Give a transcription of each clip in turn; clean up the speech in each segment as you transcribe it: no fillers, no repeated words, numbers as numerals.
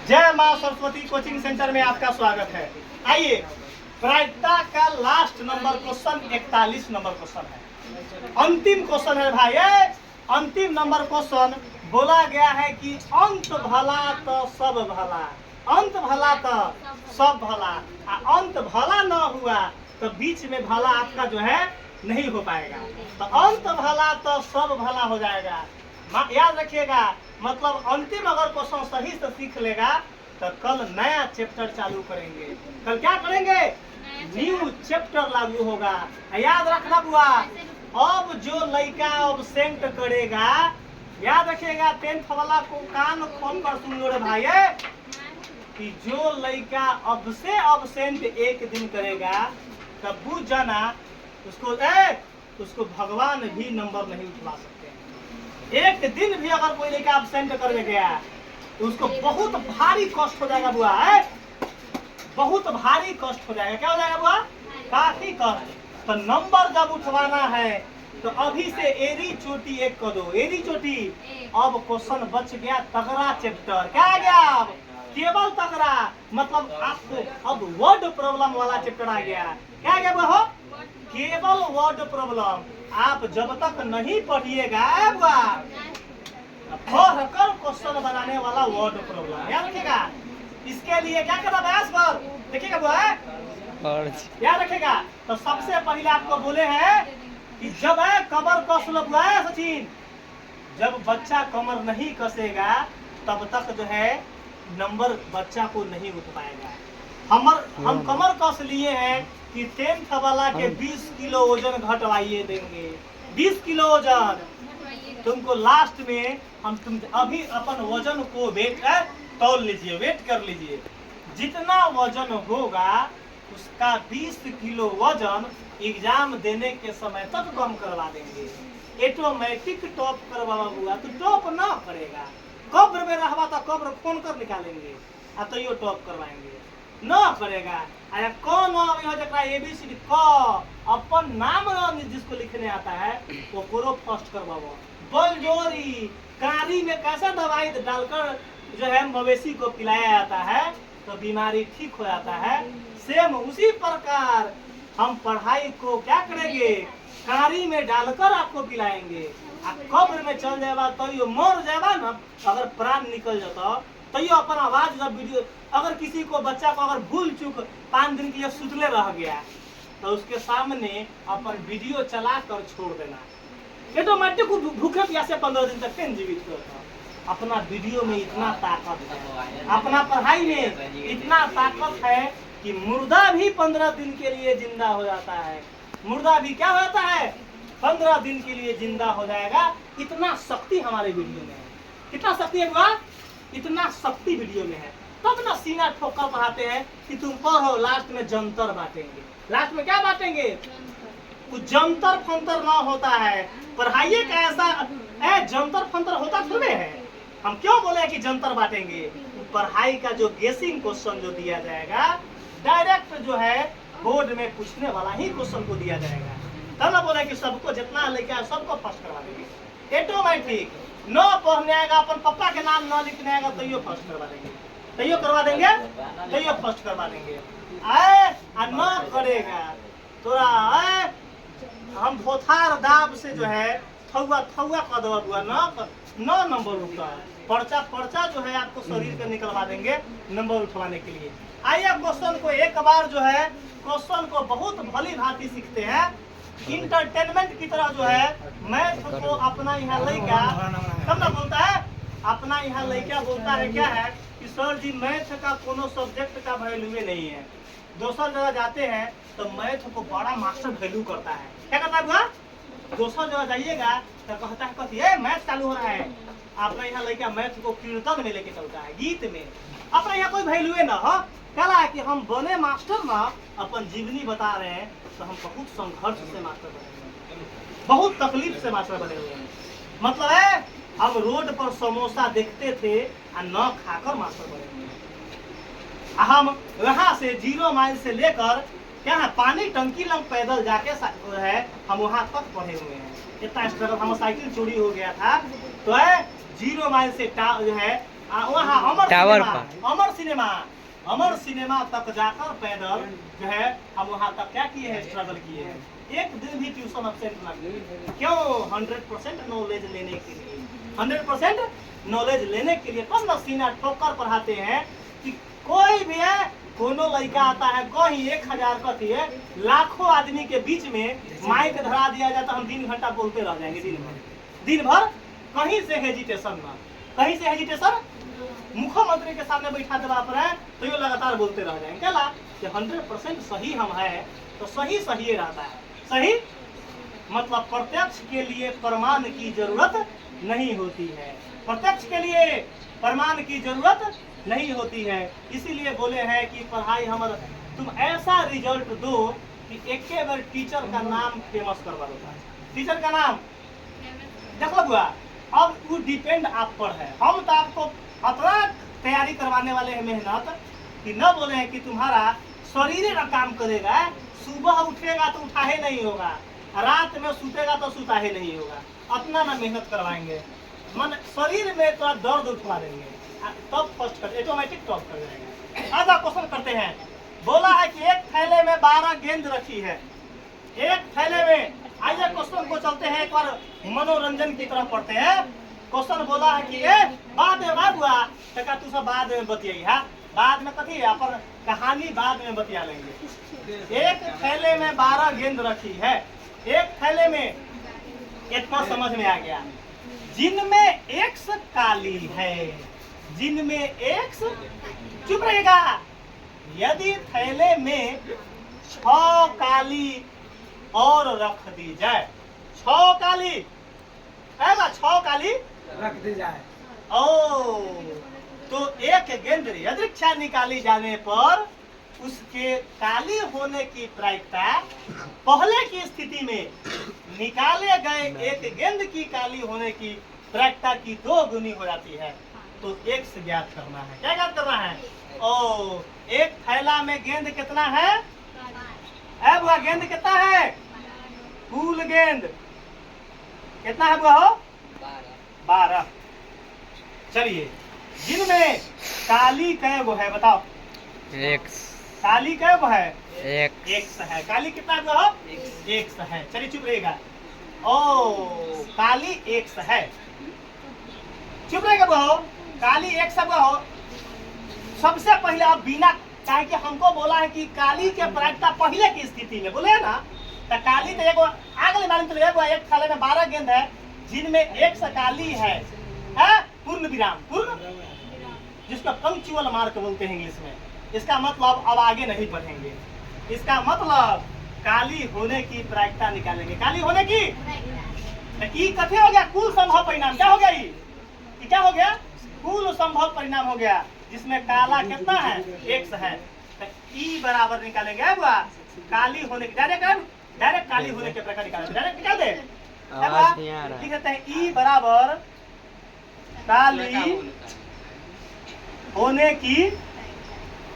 जय माँ Saraswati coaching centre में आपका स्वागत है। आइए, प्रायिकता का last number question 41 number question है, अंतिम क्वेश्चन है भाई। अंतिम नंबर क्वेश्चन बोला गया है कि अंत भला तो सब भला, अंत भला तो सब भला, अंत भला न हुआ तो बीच में भला आपका जो है नहीं हो पाएगा। तो अंत भला तो सब भला हो जाएगा। याद रखिएगा, मतलब अंतिम अगर क्वेश्चन सही से सीख लेगा तो कल नया चैप्टर चालू करेंगे। कल क्या करेंगे? न्यू चैप्टर लागू होगा। याद रखना बुआ, अब जो लड़का अब्सेंट करेगा, याद रखिएगा 10th वाला को कान खोल कर सुन लो रे भाई, कि जो लड़का अब से अब्सेंट एक दिन करेगा तब बुझ जाना उसको भगवान भी नंबर नहीं उठवा सकते। एक दिन भी अगर कोई लड़का अब्सेंट कर गया तो उसको बहुत भारी कष्ट हो जाएगा बुआ, बहुत भारी कष्ट हो जाएगा। क्या हो जाएगा बुआ? काफी कष्ट। तो नंबर जब उठवाना है तो अभी से एरी चोटी एक कर दो, एरी चोटी। अब क्वेश्चन बच गया तगड़ा चैप्टर। क्या आ गया? अब केवल तगड़ा, मतलब आपको अब वर्ड प्रॉब्लम वाला चैप्टर आ गया। क्या आ गया बुआ? केवल वर्ड प्रॉब्लम। आप जब तक नहीं पढ़िएगा पढ़कर क्वेश्चन बनाने वाला वर्ड प्रॉब्लम, याद रखिएगा। इसके लिए क्या करना प्रयास कर देखिएगा बुआ, याद रखिएगा। तो सबसे पहले आपको बोले हैं कि जब कमर कस लो बुआ सचिन, जब बच्चा कमर नहीं कसेगा तब तक जो है नंबर बच्चा को नहीं उठ पाएगा। हम कमर कस लिए हैं कि 10th वाला के 20 किलो वजन घटवाइए देंगे। 20 किलो वजन तुमको लास्ट में तुम अभी अपन वजन को वेट तौल लीजिए, वेट कर लीजिए। जितना वजन होगा उसका 20 किलो वजन एग्जाम देने के समय तक कम करवा देंगे। ऑटोमेटिक टॉप करवा हुआ तो टॉप ना करेगा, कब्र में रहवा तो कब्र फोन कर निकालेंगे तो यो टॉप करवाएंगे ना करेगा। अरे कौन ABCD क अपन नाम जिसको लिखने आता है वो पूरा फर्स्ट करवाओ। बलजोरी कारी में कैसा दवाई डालकर जो है मवेशी को पिलाया जाता है तो बीमारी ठीक हो जाता है, सेम उसी प्रकार हम पढ़ाई को क्या करेंगे? कारी में डालकर आपको पिलाएंगे। कब्र में चल जाएगा तो ये मर जाएगा ना, अगर प्राण निकल जाता तो ये अपन आवाज जब वीडियो, अगर किसी को बच्चा को अगर भूल चूक 5 दिन के लिए सुतले रह गया तो उसके सामने अपन वीडियो चला कर छोड़ देना। ऑटोमेटिक को भूखे प्यासे 15 दिन तक जीवित करता। अपना वीडियो में इतना ताकत है, अपना पढ़ाई में इतना ताकत है कि मुर्दा भी 15 दिन के लिए जिंदा हो जाता है। मुर्दा भी क्या होता है? 15 दिन के लिए जिंदा हो जाएगा। इतना शक्ति हमारे वीडियो में है। कितना शक्ति है बुआ? इतना शक्ति वीडियो में है। तब ना सीना ठोकर पढ़ाते हैं कि तुम पढ़ो, लास्ट में जंतर बांटेंगे। लास्ट में क्या बांटेंगे? कुछ जंतर फंतर ना होता है। पढ़ाइए का ऐसा जंतर फंतर होता थोड़े है। हम क्यों बोले कि जंतर बांटेंगे? पढ़ाई का जो गेसिंग क्वेश्चन जो दिया जाएगा डायरेक्ट जो है बोर्ड में पूछने वाला ही क्वेश्चन को दिया जाएगा। तब ना बोले कि सबको जितना लेके सबको फर्स्ट करवा देंगे। ऑटोमेटिक न पढ़ने आएगा, अपन पापा के नाम न लिखने आएगा तो यो फर्स्ट करवा देंगे, तो यो करवा देंगे, तो यो फर्स्ट करवा देंगे। न करेगा तोरा हम भोथार दाब से जो है थौआ कर दवा न नंबर उठता है। पर्चा जो है आपको शरीर का निकलवा देंगे नंबर उठवाने के लिए। आइए क्वेश्चन को एक बार जो है क्वेश्चन को बहुत भली भांति सीखते हैं। इंटरटेनमेंट की तरह जो है मैथ को अपना यहाँ लड़का तब ना बोलता है, अपना यहाँ लड़का बोलता है क्या है कि सर जी मैथ का कोनो सब्जेक्ट का वैल्यू नहीं है। दूसर जगह जाते हैं तो मैथ को बड़ा मास्टर वैल्यू करता है। क्या करता है बुआ? दूसर जगह जाइएगा तो कहता है कथी मैथ चालू हो रहा है। अपना यहाँ लड़का मैथ को कीर्तन में लेके चलता है, गीत में। अपना यहाँ कोई वैल्यू ना हो। क्या है कि हम बने मास्टर ना अपन जीवनी बता रहे हैं तो हम बहुत संघर्ष से मास्टर बने, बहुत तकलीफ से मास्टर बने हुए हैं। मतलब है हम रोड पर समोसा देखते थे और न खाकर मास्टर बने हुए हैं। हम वहाँ से 0 माइल से लेकर क्या है पानी टंकी लंग पैदल जाके है हम वहाँ तक पढ़े हुए हैं। इतना स्ट्रगल, हम साइकिल चोरी हो गया था तो है 0 माइल से जो है वहाँ अमर टावर सिनेमा, पर। अमर सिनेमा तक जाकर पैदल जो है हम वहाँ तक क्या किए हैं, स्ट्रगल किए हैं। एक दिन भी ट्यूशन अब्सेंट ना किए। क्यों? 100% नॉलेज लेने के लिए, 100% नॉलेज लेने के लिए तब न सीना ठोकर पढ़ाते हैं कि कोई भी है, कोनो लड़का आता है कहीं 1000 का थी है, लाखों आदमी के बीच में माइक धरा दिया जाता, हम 3 घंटा बोलते रह जाएंगे दिन भर कहीं से हेजिटेशन ना, कहीं से हेजिटेशन, मुख्यमंत्री के सामने बैठा देवा पर है तो ये लगातार बोलते रह जाएंगे। क्या ला कि 100% सही हम है तो सही सही रहता है। सही मतलब प्रत्यक्ष के लिए प्रमाण की जरूरत नहीं होती है, प्रत्यक्ष के लिए प्रमाण की जरूरत नहीं होती है। इसीलिए बोले हैं कि पढ़ाई हमारा, तुम ऐसा रिजल्ट दो कि एक बार टीचर का नाम फेमस करवा दो। टीचर का नाम देख लो बुआ, अब वो डिपेंड आप पर है। हम तो आपको अतना तैयारी करवाने वाले हैं मेहनत कि न बोले हैं कि तुम्हारा शरीर का काम करेगा, सुबह उठेगा तो उठा ही नहीं होगा, रात में सुतेगा तो सुता ही नहीं होगा, अपना ना मेहनत करवाएंगे, मन शरीर में तो दर्द उठवा देंगे, तब फर्स्ट कर ऑटोमेटिक टॉप कर जाएगा। आधा क्वेश्चन करते हैं। बोला है कि एक थैले में 12 गेंद रखी है, एक थैले में। आइए क्वेश्चन को चलते हैं, एक बार मनोरंजन की तरफ पढ़ते हैं। क्वेश्चन बोला है कि बाद में बात हुआ तका तू सब बाद में बतियाई है, बाद में कथी अपन कहानी बाद में बतिया लेंगे। एक थैले में 12 गेंद रखी है, एक थैले में, इतना समझ में आ गया। जिनमें एक्स काली है, जिनमें एक्स, चुप रहेगा। यदि थैले में 6 काली और रख दी जाए, 6 काली, 6 काली रख दी जाए, ओ तो एक गेंद यदृच्छा निकाली जाने पर उसके काली होने की प्रायिकता पहले की स्थिति में निकाले गए एक गेंद की काली होने की प्रायिकता की 2 गुनी हो जाती है। तो एक्स ज्ञात करना है। क्या ज्ञात करना है? ओ एक थैला में गेंद कितना है? बुआ गेंद कितना है? फूल गेंद कितना है बुआ हो? 12। चलिए, जिनमें काली कै गो है बताओ? एक्स। काली कै गो है? एक्स है। काली कितना गो हो? एक्स है। चलिए चुप रहेगा। ओ काली एक्स है, चुप रहेगा बहो। काली एक्स हो। सबसे पहले आप बिना चाहे कि हमको बोला है कि काली के प्रायिकता पहले की स्थिति में बोले है ना, तो काली तो एगो आगले मालूम चले एगो एक थाले में 12 गेंद है, जिनमें एक्स काली है, पूर्ण विराम, पूर्ण, जिसका पंक्चुअल मार्क बोलते हैं इंग्लिश में। इसका मतलब अब आगे नहीं बढ़ेंगे, इसका मतलब काली होने की प्रायिकता निकालेंगे। काली होने की कथे हो गया? कुल संभव परिणाम। क्या हो गया? ये क्या हो गया? कुल संभव परिणाम हो गया, जिसमें काला कितना है? एक्स है। तो ई बराबर निकालेंगे बुआ काली होने की, डायरेक्ट काली होने के प्रकार निकालेंगे। डायरेक्ट निकाल दे, लिख देते हैं ई बराबर काली होने की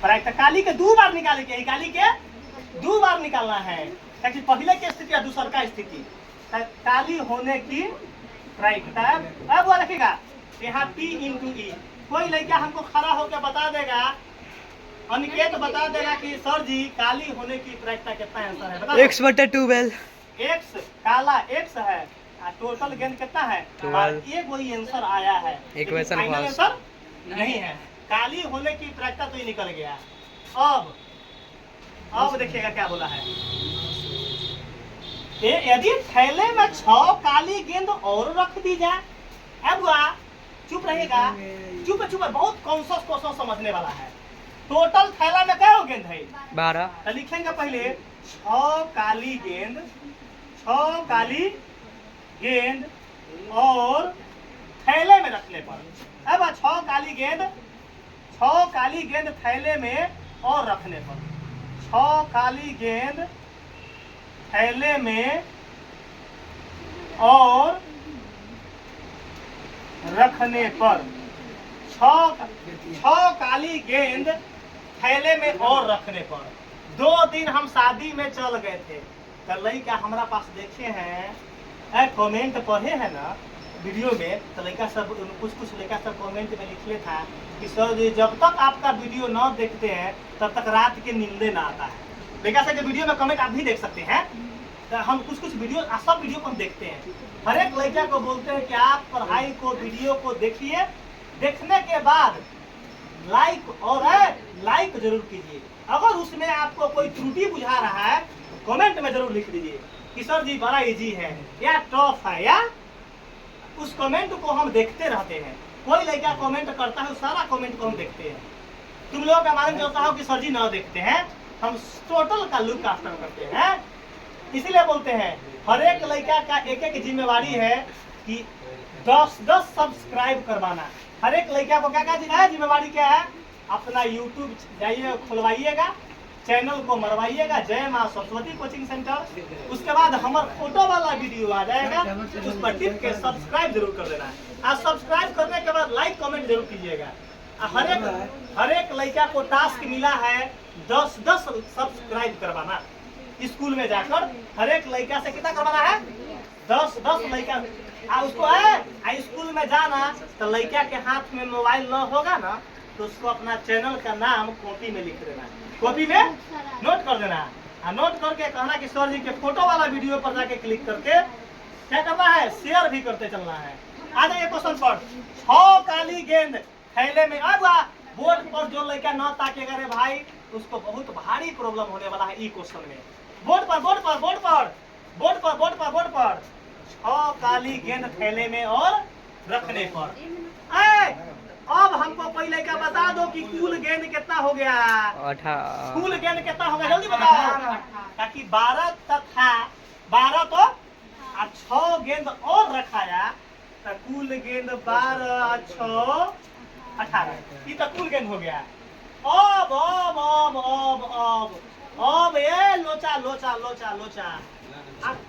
प्रायिकता। काली के 2 बार निकाले के, काली के 2 बार निकालना है, ताकि पहले की स्थिति या दूसर का स्थिति। काली होने की प्रायिकता अब वो रखेगा यहाँ P × E। कोई लड़का हमको खड़ा होकर बता देगा, अनिकेत बता देगा कि सर जी काली होने की प्रायिकता कितना आंसर है? बता। x/12। एक्स काला एक्स है, टोटल गेंद कितना है? 12। एक वही आंसर आया है, फाइनल आंसर नहीं है। काली होने की प्रायिकता तो ये निकल गया। अब देखिएगा क्या बोला है। यदि थैले में 6 काली गेंद और रख दी जाए, अब चुप रहेगा, चुप चुप, बहुत कॉन्शियस क्वेश्चन समझने वाला है। टोटल थैला में क्या गेंद है? 12। तो लिखेंगे पहले 6 काली गेंद, 6 काली गेंद और थैले में रखने पर, अब 6 काली गेंद, 6 काली गेंद थैले में और रखने पर, 6 काली गेंद थैले में और रखने पर, 6 काली गेंद थैले में और रखने पर। 2 दिन हम शादी में चल गए थे, तो लड़का हमारा पास देखे हैं, कमेंट पढ़े है ना, वीडियो में तो लड़का सब कुछ लड़का सब कमेंट में लिखले था कि सर जी जब तक आपका वीडियो न देखते हैं तब तक रात के नींदे ना आता है। लड़का सब के वीडियो में कमेंट आप भी देख सकते हैं। तो हम कुछ वीडियो सब वीडियो को हम देखते हैं। हर एक लड़का को बोलते हैं कि आप पढ़ाई को वीडियो को देखिए, देखने के बाद लाइक जरूर कीजिए। अगर उसमें आपको कोई त्रुटि बुझा रहा है तो कमेंट में जरूर लिख दीजिए कि सर जी बड़ा इजी है या टफ है, या उस कमेंट को हम देखते रहते हैं। कोई लड़का कमेंट करता है, सारा कमेंट को हम देखते हैं। तुम लोगों का मालूम चलता हो कि सर जी न देखते हैं, हम टोटल का लुक कास्टर करते हैं। इसीलिए बोलते हैं हर एक लड़का का एक जिम्मेवारी है कि 10 सब्सक्राइब करवाना। हर एक लड़का को क्या जिम्मेवारी क्या है? अपना यूट्यूब जाइए खुलवाइएगा, चैनल को मरवाइएगा, जय माँ सरस्वती कोचिंग सेंटर। उसके बाद हमारा फोटो वाला वीडियो आ जाएगा, उस पर टिप के सब्सक्राइब जरूर कर देना। और सब्सक्राइब करने के बाद लाइक कमेंट जरूर कीजिएगा। हर एक लड़का को टास्क मिला है 10 सब्सक्राइब करवाना। स्कूल में जाकर हर एक लड़का से कितना करवाना है? 10 लड़का। उसको स्कूल में जाना तो लड़का के हाथ में मोबाइल न होगा ना, तो उसको अपना चैनल का नाम कॉपी में लिख देना, कॉपी में नोट कर देना। नोट करके कहना कि सर जी के फोटो वाला वीडियो पर जाके क्लिक करके क्या करना है? शेयर भी करते चलना है। आ जाइए क्वेश्चन पर। 6 काली गेंद थैले में बोर्ड पर जो लड़का न ताकेगा रे भाई, उसको बहुत भारी प्रॉब्लम होने वाला है। ई क्वेश्चन में बोर्ड पर 6 काली गेंद थैले में और रखने पर। अब हमको कोई लड़का बता दो कि कुल गेंद कितना हो गया? 18। कुल गेंद कितना हो गया जल्दी बताओ। ताकि 12 था, 12 तो 6 गेंद और रखाया तो कुल गेंद 12 6 18। ये तो कुल गेंद हो गया। अब ये लोचा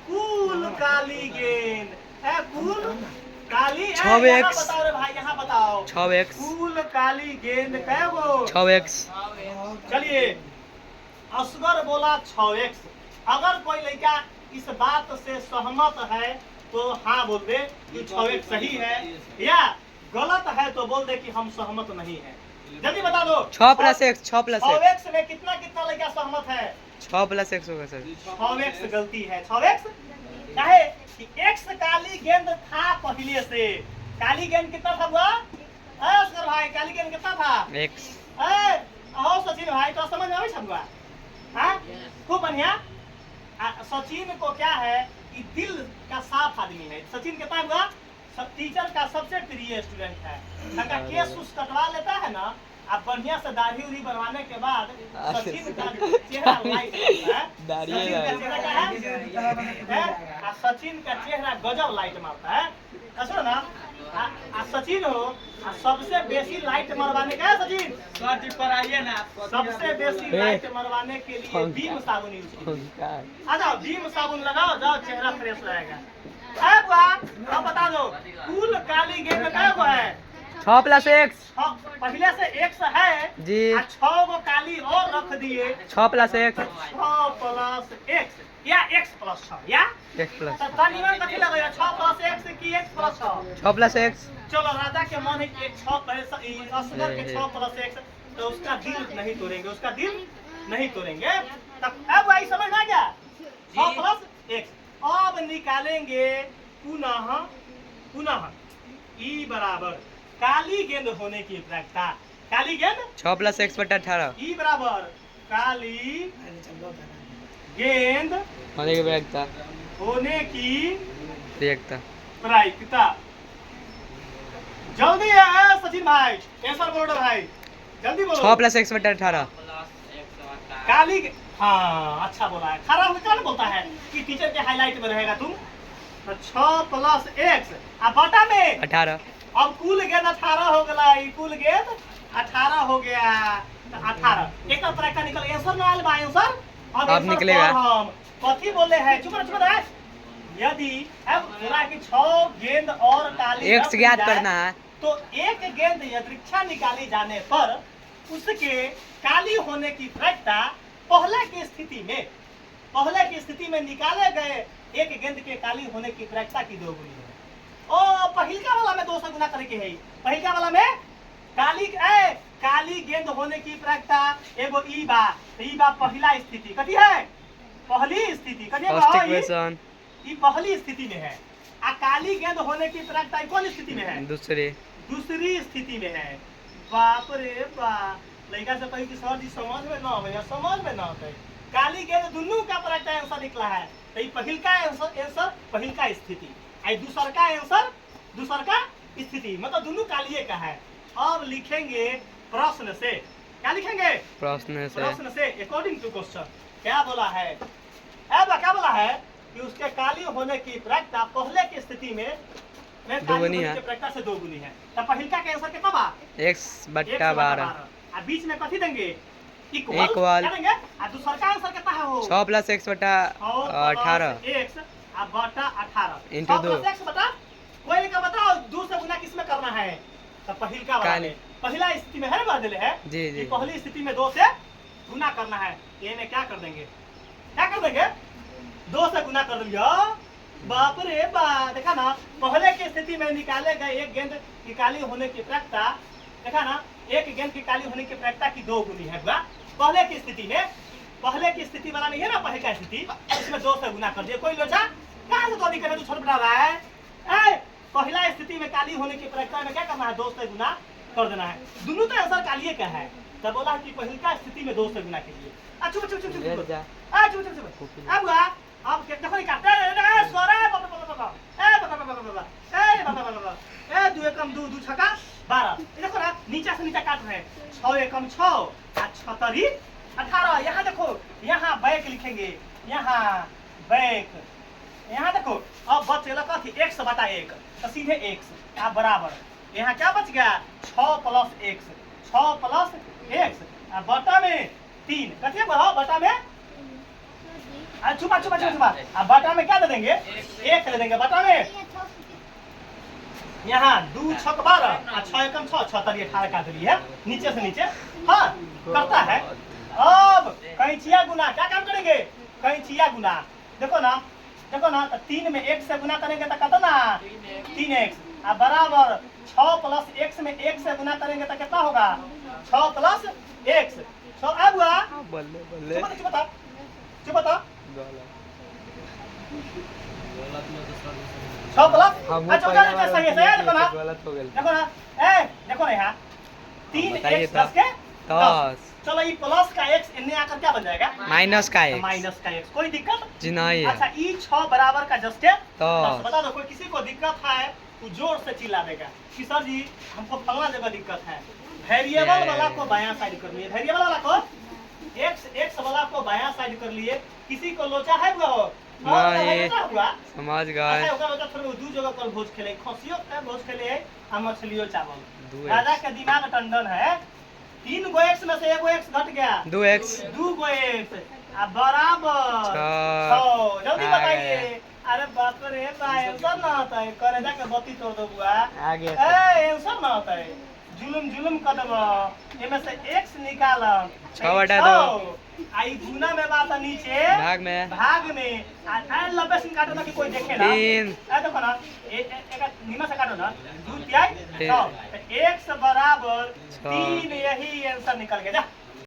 कुल काली गेंद है, कुल काली। यहाँ बताओ रे भाई, यहाँ बताओ। 6x। कुल काली गेंद कै गो? 6x। चलिए असगर बोला 6x। अगर कोई लड़का इस बात से सहमत है तो हाँ बोल दे कि 6x सही है, या गलत है तो बोल दे कि हम सहमत नहीं है। जल्दी बता दो। 6 + x। 6x में कितना लड़का सहमत है? 6 + x होगा सर। 6x गलती है। 6x काहे कि x काली गेंद था पहले से। काली गेंद कितना था हुआ? असगर भाई काली गेंद कितना था? x। सचिन भाई तो समझ में आवे छबुआ? हां खूब बढ़िया। सचिन को क्या है कि दिल का साफ आदमी है। सचिन कितना हुआ? टीचर का सबसे प्रिय स्टूडेंट है। अगर केस उस कटवा लेता है ना, अब बढ़िया से दाढ़ी उड़ी बनवाने के बाद सचिन का चेहरा लाइट है। सचिन का चेहरा गजब लाइट मारता है। सुनो ना, सचिन हो सबसे बेसी लाइट मरवाने का है। सचिन सर जी पर आइए ना, सबसे बेसी लाइट मरवाने के लिए बीम साबुन यूज कीजिए। आ जाओ, बीम साबुन लगाओ, जाओ चेहरा फ्रेश रहेगा। अब बता दो कुल काली गेंद क्या गो है? 6 + x। पहले से x है जी। 6 गो काली और रख दिए। 6 + x। 6 + x या x + 6 या x+। तनिमन कथि लगेगा? 6 + x की x + 6? 6 + x। चलो राजा के मन है कि 6 असगर के 6 + x, तो उसका दिल नहीं तोड़ेंगे, उसका दिल नहीं तोड़ेंगे। तब अब भाई समझ में आ गया? 6 + x। अब निकालेंगे पुनः ई बराबर काली गेंद होने की प्रायिकता। काली गेंद 6 + x / 18। ई बराबर काली गेंद होने की प्रायिकता। प्रायिकता। जल्दी है सचिन भाई, आंसर बोलो भाई, जल्दी बोलो। 6 + x / 18। काली। हाँ अच्छा बोला है। खरा होकर बोलता है कि टीचर के हाईलाइट में रहेगा तुम। तो 6 + x अब बटा में 18। अब कुल गेंद 18 हो गया। कुल गेंद 18 हो गया तो 18 एक प्रायिकता निकल गया। आंसर ना आल बा आंसर अब निकलेगा। हम कथी बोले हैं? चुप रह। यदि अब बोला कि 6 गेंद और काली x ज्ञात करना है, तो एक गेंद यदृच्छा निकाली जाने पर उसके काली होने की प्रायिकता पहले की स्थिति में निकाले गए एक गेंद के काली होने की प्रायिकता की 2 गुनी है। ओ पहिलका वाला में 2 से गुना करे के है। पहिलका वाला में काली गेंद होने की प्रायिकता एगो ई बा। तो ई बा पहला स्थिति कथी है? पहली स्थिति कथी है? फर्स्ट इक्वेशन ई पहली स्थिति में है। आ काली गेंद होने की प्रायिकता कौन स्थिति में है? दूसरी स्थिति में है। बाप रे बाप, लड़का से कही कि सर जी समझ में ना हो, समझ में ना होते। काली गेंद दोनों का प्रायिकता आंसर निकला है। तो पहिल का आंसर पहिल का स्थिति, आई दूसर का आंसर दूसर का स्थिति, मतलब दोनों कालिए का है। अब लिखेंगे प्रश्न से। क्या लिखेंगे? प्रश्न से अकॉर्डिंग टू क्वेश्चन क्या बोला है? क्या बोला है कि उसके काली होने की प्रायिकता पहले की स्थिति में प्रायिकता से 2 गुनी है। तो पहिलका का आंसर कितना बा? x/12। आ बीच में कथी देंगे? इक्वल क्या देंगे? आ दूसरा का आंसर कितना है? वो 6 + x/18 x बटा 18 into 2 x बटा कोई का बताओ 2 से गुना किस में करना है? तो पहिलका वाला में पहला स्थिति में है ना बदले है जी। पहली स्थिति में 2 से गुना करना है। ये में क्या कर देंगे? 2 से गुना कर दिया। बाप रे बाप, देखा ना पहले की स्थिति में निकाले गए एक गेंद की काली होने की प्रायिकता, देखा ना एक गेंद की काली होने की प्रायिकता की 2 गुनी है। पहले की स्थिति में, पहले की स्थिति वाला नहीं है ना पहले का स्थिति, इसमें 2 से गुना कर दिया। कोई लोचा कहाँ से तो दिक्कत है? तू छोड़ बता रहा है। पहला स्थिति में काली होने की प्रायिकता में क्या करना है? 2 से गुना कर देना है। दोनों तो आंसर कालिए का है। तब बोला कि पहला स्थिति में 2 से गुना कीजिए। अच्छा चुप अब देखो नहीं काटते ए 2 एकम 2 2 छक्का 12। देखो ना नीचे से नीचे काट रहे हैं। 6 एकम 6 और 6 तरी 18। यहाँ देखो, यहाँ बैक लिखेंगे, यहाँ बैक, यहाँ देखो। अब बचेगा कथी? x बटा 1, तो सीधे x आप बराबर, यहाँ क्या बच गया? 6 + x, 6 + x बटा में 3 कथी बढ़ाओ बटा में छुपा अब बटा में क्या दे देंगे? 1 दे देंगे बटा में। यहाँ 2 × 6 12 और 6 एकम 6 6 तरी 18 काट दिए नीचे से नीचे। हाँ करता है। अब कैंचिया गुना क्या काम करेंगे? कैंचिया गुना देखो ना तो 3 में 1 से गुना करेंगे तो कितना? 3x बराबर 6 + x में 1 से गुना करेंगे तो कितना होगा? 6 + x। अब हुआ चुप बता 6 देखो ना देखो ना यहाँ 3x 10 के 10। चलो ये प्लस का x इन्हें आकर क्या बन जाएगा? माइनस का x। कोई दिक्कत जी नहीं है। अच्छा ये 6 बराबर का जस्ट के 10। बता दो कोई किसी को दिक्कत है तो जोर से चिल्ला देगा कि सर जी हमको फलना जगह दिक्कत है। वेरिएबल वाला को बायां साइड कर लिए, वेरिएबल वाला को x वाला को बायां साइड कर लिए। किसी को लोचा है हुआ समझ गए। दू जगह पर भोज खेले, खसियो भोज खेले हम मछलियों चावल। राजा के दिमाग टंडन है। 3 गो x में से 1 गो x घट गया, 2 गो x बराबर 6। जल्दी बताइए। अरे बाप रे आंसर ना आता है। करे जाके बत्ती तोड़ दो बुआ, आंसर ना आता है। जुलुम कर दब। इनमें से x निकाल 6/2 आई गुना में बात नीचे भाग में लंबे से काटो ना कि कोई देखे ना। 3 देखो ना एक नीमा से काटो ना 2 3 6 x बराबर 3। यही आंसर निकल गया। जा